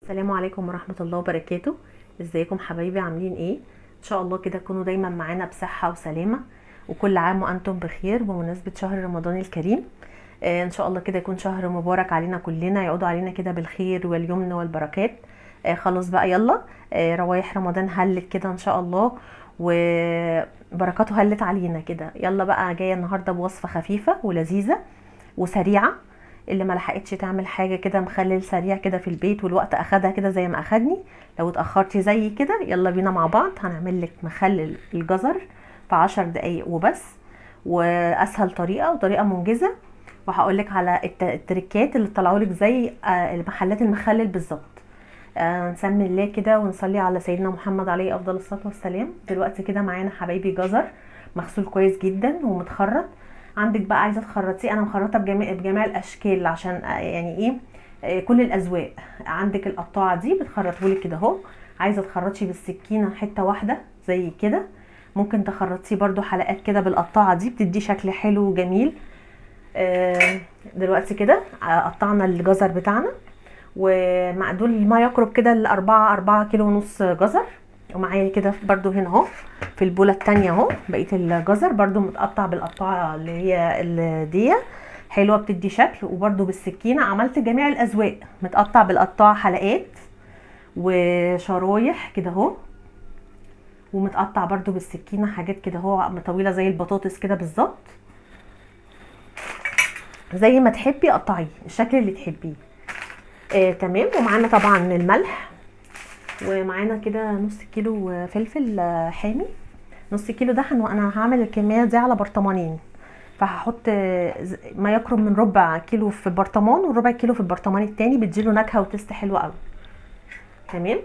السلام عليكم ورحمة الله وبركاته. ازيكم حبايبي؟ عاملين ايه؟ ان شاء الله كده تكونوا دايما معانا بصحة وسلامة، وكل عام وانتم بخير بمناسبة شهر رمضان الكريم. ان شاء الله كده يكون شهر مبارك علينا كلنا، يعود علينا كده بالخير واليمن والبركات. خلاص بقى يلا. روايح رمضان هلت كده ان شاء الله، وبركاته هلت علينا كده. يلا بقى، جاية النهاردة بوصفة خفيفة ولذيذة وسريعة. اللي ما لحقتش تعمل حاجه كده مخلل سريع كده في البيت والوقت اخدها كده زي ما اخدني، لو اتاخرتي زي كده يلا بينا مع بعض. هنعمل لك مخلل الجزر في 10 دقايق وبس، واسهل طريقه وطريقه منجزه. وهقول لك على التريكات اللي طلعوا لك زي المحلات المخلل بالظبط. نسمي الله كده ونصلي على سيدنا محمد عليه افضل الصلاه والسلام. دلوقتي كده معانا حبايبي جزر مغسول كويس جدا ومتخرط. عندك بقى عايزه تخرطيه، انا مخرطه بجميع الاشكال عشان يعني ايه، كل الاذواق. عندك القطاعه دي بتخرطهولك كده اهو. عايزه تخرطي بالسكينه حته واحده زي كده، ممكن تخرطيه برضو حلقات كده بالقطاعه دي، بتدي شكل حلو وجميل. دلوقتي كده قطعنا الجزر بتاعنا، ومع دول ما يقرب كده ل4 كيلو ونص جزر. ومعايا كده برضو هنا اهو في البوله التانية اهو بقيه الجزر برضو متقطع بالقطاعه اللي هي دي حلوه بتدي شكل. وبرضو بالسكينه عملت جميع الاذواق، متقطع بالقطاعه حلقات وشرايح كده اهو، ومتقطع برضو بالسكينه حاجات كده اهو طويله زي البطاطس كده بالظبط. زي ما تحبي قطعيه الشكل اللي تحبيه. تمام. ومعانا طبعا الملح، ومعانا كده نص كيلو فلفل حامي. نص كيلو ده انا هعمل الكميه دي على برطمانين، فهحط ما يقرب من ربع كيلو في برطمان وربع كيلو في البرطمان التاني، بتديله نكهه وتست حلوه قوي. تمام.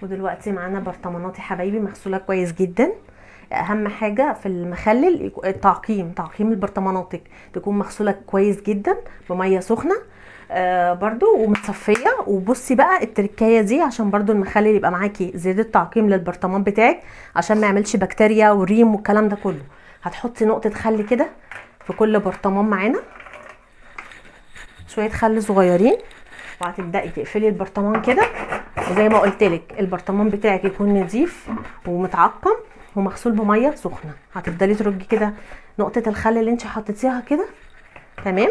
ودلوقتي معانا برطمانات يا حبايبي مغسوله كويس جدا. اهم حاجه في المخلل تعقيم البرطماناتك تكون مغسوله كويس جدا بميه سخنه برضو ومتصفيه. وبصي بقى التركايه دي عشان برضو المخلل يبقى معاكي زياده تعقيم للبرطمان بتاعك، عشان ما يعملش بكتيريا وريم والكلام ده كله. هتحطي نقطه خل كده في كل برطمان معانا، شويه خل صغيرين، وهتبداي تقفلي البرطمان كده. وزي ما قلت لك البرطمان بتاعك يكون نظيف ومتعقم ومغسول بميه سخنه. هتفضلي ترجي كده نقطه الخل اللي انت حطيتيها كده. تمام.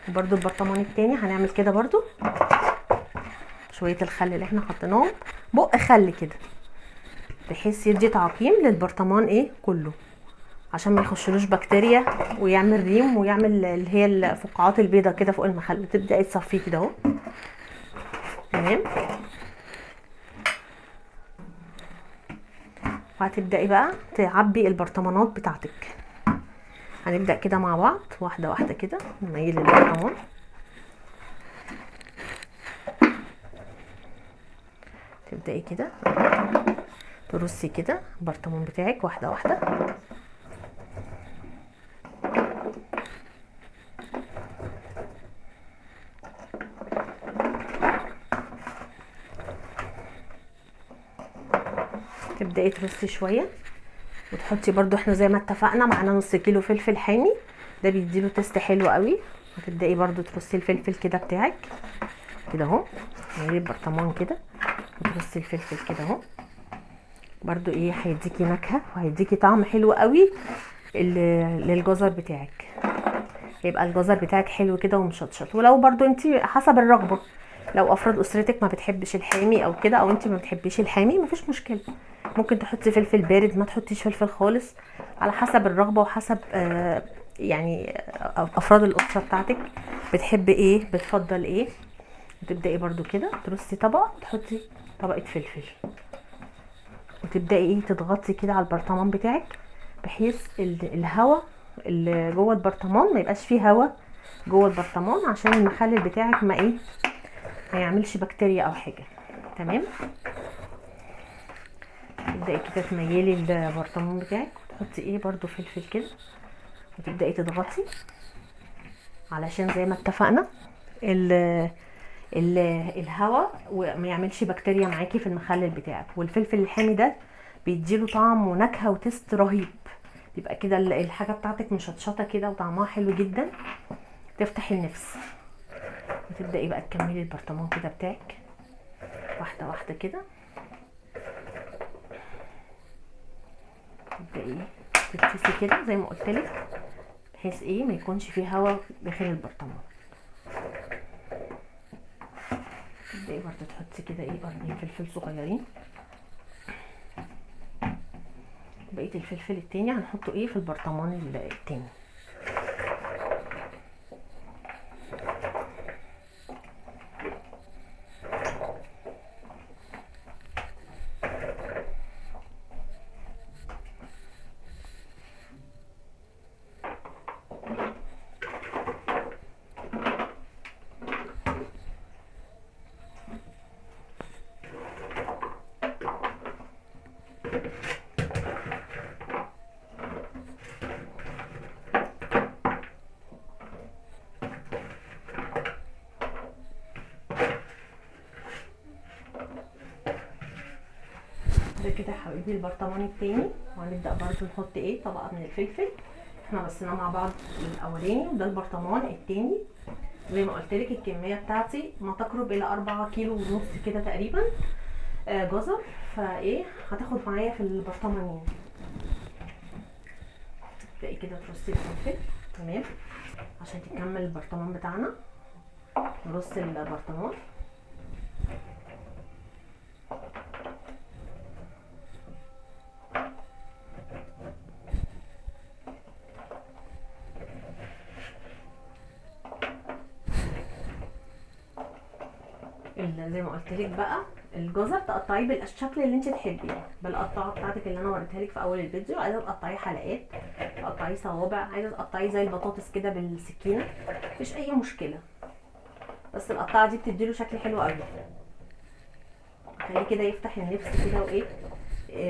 وبرده البرطمان التاني هنعمل كده برده، شويه الخل اللي احنا حطيناهم بق خل كده، بحيث يدي تعقيم للبرطمان ايه كله، عشان ما يخشلوش بكتيريا ويعمل ريم ويعمل اللي هي الفقاعات البيضاء كده فوق المخلل. تبداي تصفيه كده اهو. تمام. وهتبداي بقى تعبي البرطمانات بتاعتك. هنبدا كده مع بعض واحده واحده كده نميل البرطمان. تبداي كده ترصي كده البرطمان بتاعك واحده واحده. تبداي ترصي شويه، وتحطي برضو احنا زي ما اتفقنا معانا نص كيلو فلفل حامي، ده بيديله تيست حلو قوي. هتبداي برضو ترصي الفلفل كده بتاعك كده اهو، نجيب برطمان كده وترصي الفلفل كده اهو. برضو ايه هيديكي نكهه وهيديكي طعم حلو قوي للجزر بتاعك. يبقى الجزر بتاعك حلو كده ومشطشط. ولو برضو انت حسب الرغبه، لو افراد اسرتك ما بتحبش الحامي او كده، او انت ما بتحبيش الحامي، مفيش مشكله، ممكن تحطي فلفل بارد، ما تحطيش فلفل خالص، على حسب الرغبه وحسب يعني افراد الاسره بتاعتك بتحب ايه، بتفضل ايه. وتبداي برضو كده ترصي طبقه، تحطي طبقه فلفل، وتبداي ايه تضغطي كده على البرطمان بتاعك، بحيث الهواء اللي جوه البرطمان ما يبقاش فيه هواء جوه البرطمان، عشان المخلل بتاعك ما يعملش بكتيريا او حاجه. تمام. تبداي كده تميلي البرطمان بتاعك وتحطي ايه برضو فلفل كده، وتبداي تضغطي علشان زي ما اتفقنا الهواء وما يعملش بكتيريا معاكي في المخلل بتاعك. والفلفل الحامي ده بيديله طعم ونكهه وتست رهيب، يبقى كده الحاجه بتاعتك مشطشطه كده وطعمها حلو جدا، تفتح النفس. وتبدأي بقى تكملي البرطمان كده بتاعك واحدة واحدة كده. تبدأي تدفسي كده زي ما قلتلك، بحيث ايه ما يكونش فيه هواء داخل البرطمان. تبدأي برضه تحطي كده ايه قرنين فلفل صغيرين. بقية الفلفل التاني هنحطه ايه في البرطمان التاني. ده كده يا حبايبي البرطمان التاني، وهنبدأ برضه نحط ايه طبقة من الفلفل. احنا رصيناه مع بعض الاولاني، وده البرطمان التاني. زي ما قلت لك الكميه بتاعتي ما تقرب الى 4 كيلو ونص كده تقريبا جزر، فايه هتاخد معايا في البرطمانين. تلاقي كده ترصي الفلفل تمام عشان تكمل البرطمان بتاعنا. نرص البرطمان زي ما قلت لك بقى. الجزر تقطعيه بالشكل اللي انت تحبيه، بالقطعه بتاعتك اللي انا وريتها لك في اول الفيديو. عايزه تقطعيه حلقات، تقطعيه صوابع، عايزه تقطعيه زي البطاطس كده بالسكينه، مفيش اي مشكله، بس القطعه دي بتديله شكل حلو قوي. خليه كده يفتح النفس كده وايه،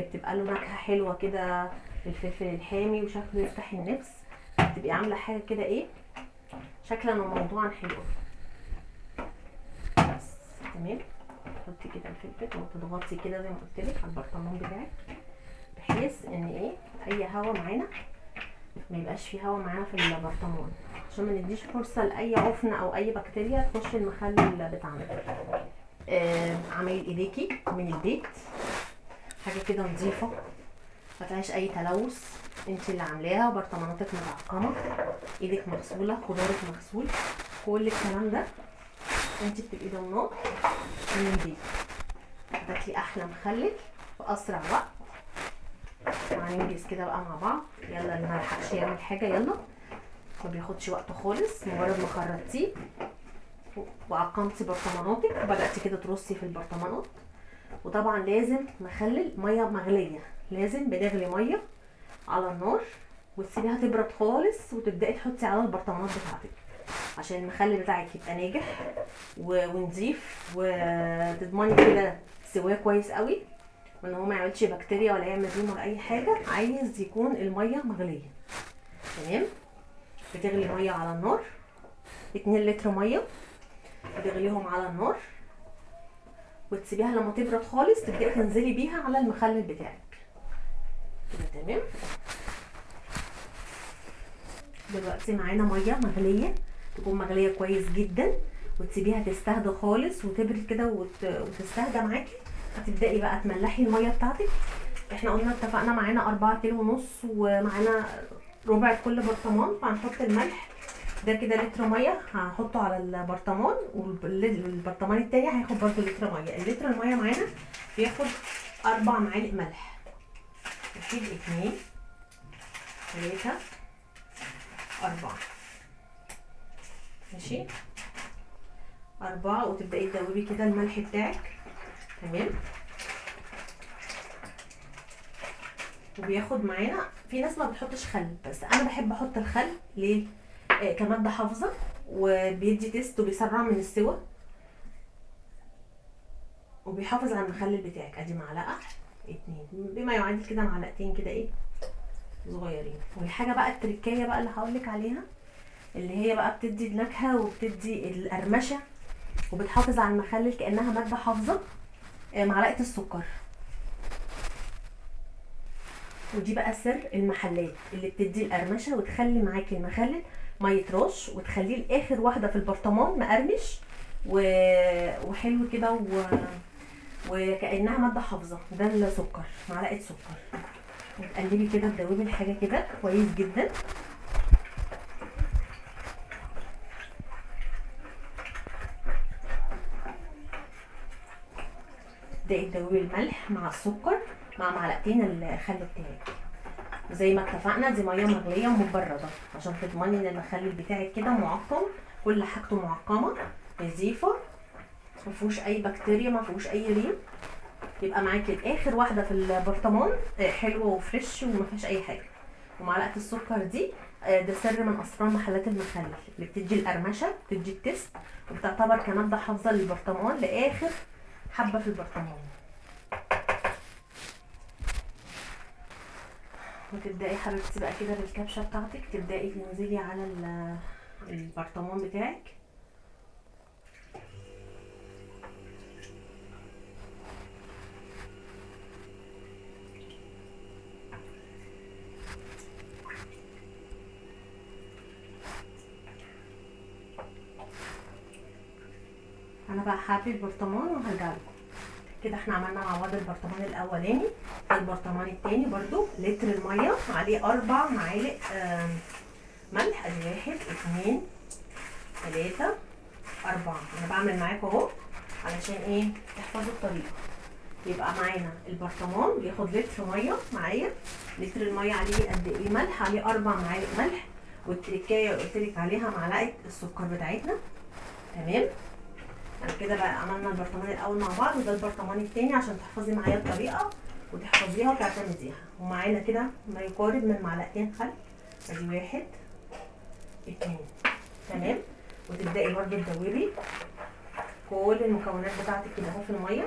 بتبقى له نكهه حلوه كده، الفلفل الحامي وشكله يفتح النفس. بتبقي عامله حاجه كده ايه شكلا وموضوعا حلو. بس تمام. تحطي كده الفلفل وتضغطي كده زي ما قلت لك على البرطمان بتاعك، بحيث ان ايه اي هوا معانا ما يبقاش فيه هوا معانا في البرطمان، عشان ما نديش فرصه لاي عفن او اي بكتيريا تخش المخلل بتاعنا. عمايل ايديكي من البيت، حاجه كده نظيفه ما فيهاش اي تلوث، انت اللي عاملاها، برطماناتك متعقمه، ايدك مغسوله، خضارك مغسول، كل الكلام ده انت بتبقي ضمناه من البيت. هتاكلي احلى مخلل في اسرع وقت. وهننجز كده بقى مع بعض. يلا اللي ملحقش يعمل حاجه يلا، ما بياخدش وقت خالص. مجرد ما خرجتيه وعقمتي برطماناتك وبداتي كده ترصي في البرطمانات. وطبعا لازم مخلل ميه مغليه، لازم بنغلي ميه على النار وتسيبيها تبرد خالص، وتبداي تحطي على البرطمانات بتاعتك عشان المخلل بتاعك يبقى ناجح ونضيف، وتضمني كده سواه كويس قوي، وان هو ما يعملش بكتيريا ولا يعمل ريم ولا اي حاجه. عايز يكون الميه مغليه تمام. بتغلي ميه على النار، 2 لتر ميه بتغليهم على النار، وتسيبيها لما تبرد خالص تبداي تنزلي بيها على المخلل بتاعك كده تمام. دلوقتي معانا ميه مغليه، تكون مغليه كويس جدا، وتسيبيها تستهدى خالص وتبرد كده وتستهدى معاكي. هتبداي بقى تملحي الميه بتاعتك. احنا قلنا اتفقنا معانا 4 كيلو ونص، ومعانا ربع كل برطمان، فهنحط الملح ده كده لتر ميه هحطه على البرطمان، والبرطمان التاني هياخد برضو لتر ميه. اللتر الميه معانا بياخد 4 معالق ملح. 1 2 3 4 ماشي 4. وتبداي تدوبي كده الملح بتاعك تمام. وبياخد معانا، في ناس ما بتحطش خل، بس انا بحب احط الخل ليه؟ كماده حافظه، وبيدي تيست، وبيسرع من السوا، وبيحافظ على المخلل بتاعك. ادي معلقه 2 بما يعادل كده معلقتين كده ايه صغيرين. والحاجه بقى التركيه بقى اللي هقولك عليها، اللي هي بقى بتدي النكهه وبتدي القرمشه وبتحافظ على المخلل كانها ماده حافظه، معلقه السكر. ودي بقى سر المحلات اللي بتدي القرمشه وتخلي معاكي المخلل ما يطرش، وتخليه لاخر واحده في البرطمان مقرمش، وحلو كده وكأنها مادة حافظة. ده السكر، معلقة سكر. وتقلبي كده تدوبي الحاجة كده كويس جدا. تبدأي تدوبي الملح مع السكر مع معلقتين الخل بتاعك. زي ما اتفقنا دي ميه مغليه ومبرده عشان تضمني ان المخلل بتاعك كده معقم، كل حاجته معقمه نظيفه، ما فيهوش اي بكتيريا، ما فيهوش اي ريم. يبقى معاكي اخر واحده في البرطمان حلوه وفريش وما فيهاش اي حاجه. ومعلقه السكر دي ده سر من اسرار محلات المخلل اللي بتدي القرمشه، بتدي التست، وبتعتبر كماده حافظه للبرطمان لاخر حبه في البرطمان. وتبداي حبيبتي بقى كده بالكبشه بتاعتك تبداي تنزلي على البرطمان بتاعك. انا بقى هعبي البرطمان وهرجع لكم. كده احنا عملنا مع بعض البرطمان الاولاني. البرطمان التاني برضو لتر الميه عليه 4 معالق ملح. ادي 1 2 3 4. انا بعمل معاكم اهو علشان ايه تحفظوا الطريقه. يبقى معانا البرطمان بياخد لتر ميه معايا. لتر الميه عليه قد ايه ملح؟ عليه 4 معالق ملح. والتركايه قلت لك عليها معلقه السكر بتاعتنا. تمام. يعني كده بقى عملنا البرطمان الاول مع بعض، وده البرطمان التاني عشان تحفظي معايا الطريقه وتحفظيها وتعتمديها. ومعانا كده ما يقارب من معلقتين خل. ادي 1 2. تمام. وتبداي برده تدوبي كل المكونات بتاعتك كده اهو في الميه.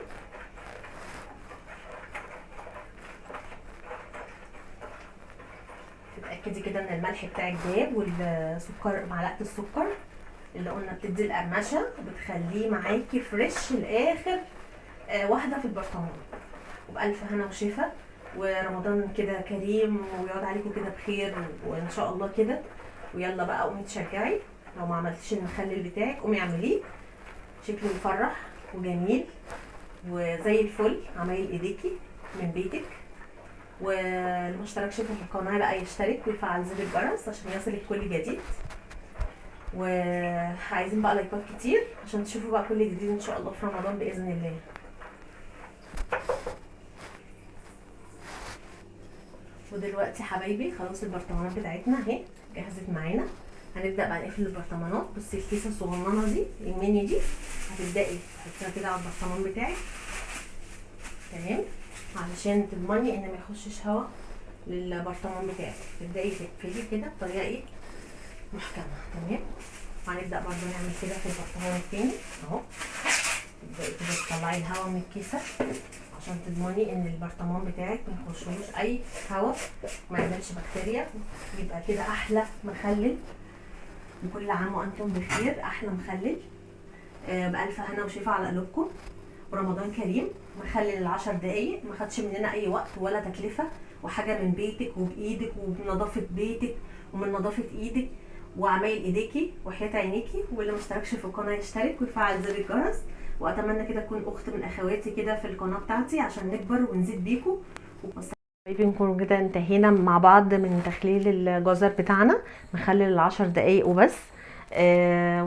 تتاكدي كده ان الملح بتاعك داب، والسكر معلقه السكر اللي قلنا بتدي القرمشه وبتخليه معاكي فريش لاخر واحده في البرطمان. وبألف هنا وشفا، ورمضان كده كريم ويقعد عليكم كده بخير وان شاء الله كده. ويلا بقى قومي تشجعي، لو ما عملتيش المخلل بتاعك قومي اعمليه، شكله يفرح وجميل وزي الفل. عمايل ايديكي من بيتك. واللي ما اشتركش في القناه بقى يشترك ويفعل زر الجرس عشان يصلك كل جديد. وعايزين بقى لايكات كتير عشان تشوفوا بقى كل جديد ان شاء الله في رمضان باذن الله. ودلوقتي حبايبي خلاص البرطمانات بتاعتنا اهي جهزت معانا. هنبدا بقى نقفل البرطمانات. بصي الكيسه الصغننه دي الميني دي هتبداي تحطيها كده على البرطمان بتاعك. تمام. علشان تضمني ان ما يخشش هواء للبرطمان بتاعك. تبداي تقفلي كده بطريقه ايه محكمه. تمام. وهنبدا برضو نعمل كده في البرطمان التاني اهو. تبداي كده تطلعي الهواء من الكيسه عشان تضمني ان البرطمان بتاعك ما يخشلوش اي هواء، ما يعملش بكتيريا. يبقى كده احلى مخلل. وكل عام وانتم بخير. احلى مخلل بألف هنا وشفا على قلوبكم. ورمضان كريم. مخلل 10 دقايق ما خدش مننا اي وقت ولا تكلفه، وحاجه من بيتك وبايدك وبنظافه بيتك ومن نظافه ايدك وعمايل ايديكي وحياه عينيكي. واللي ما اشتركش في القناه يشترك ويفعل زر الجرس. واتمنى كده تكون اخت من اخواتي كده في القناه بتاعتي عشان نكبر ونزيد بيكم. نكون كده انتهينا مع بعض من تخليل الجزر بتاعنا. نخلل 10 دقايق وبس.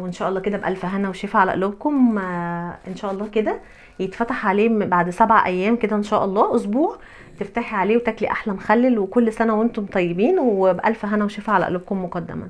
وان شاء الله كده بألف هنا وشفا على قلوبكم. ان شاء الله كده يتفتح عليه بعد 7 ايام كده ان شاء الله، اسبوع تفتحي عليه وتاكلي احلى مخلل. وكل سنه وانتم طيبين وبألف هنا وشفا على قلوبكم مقدما.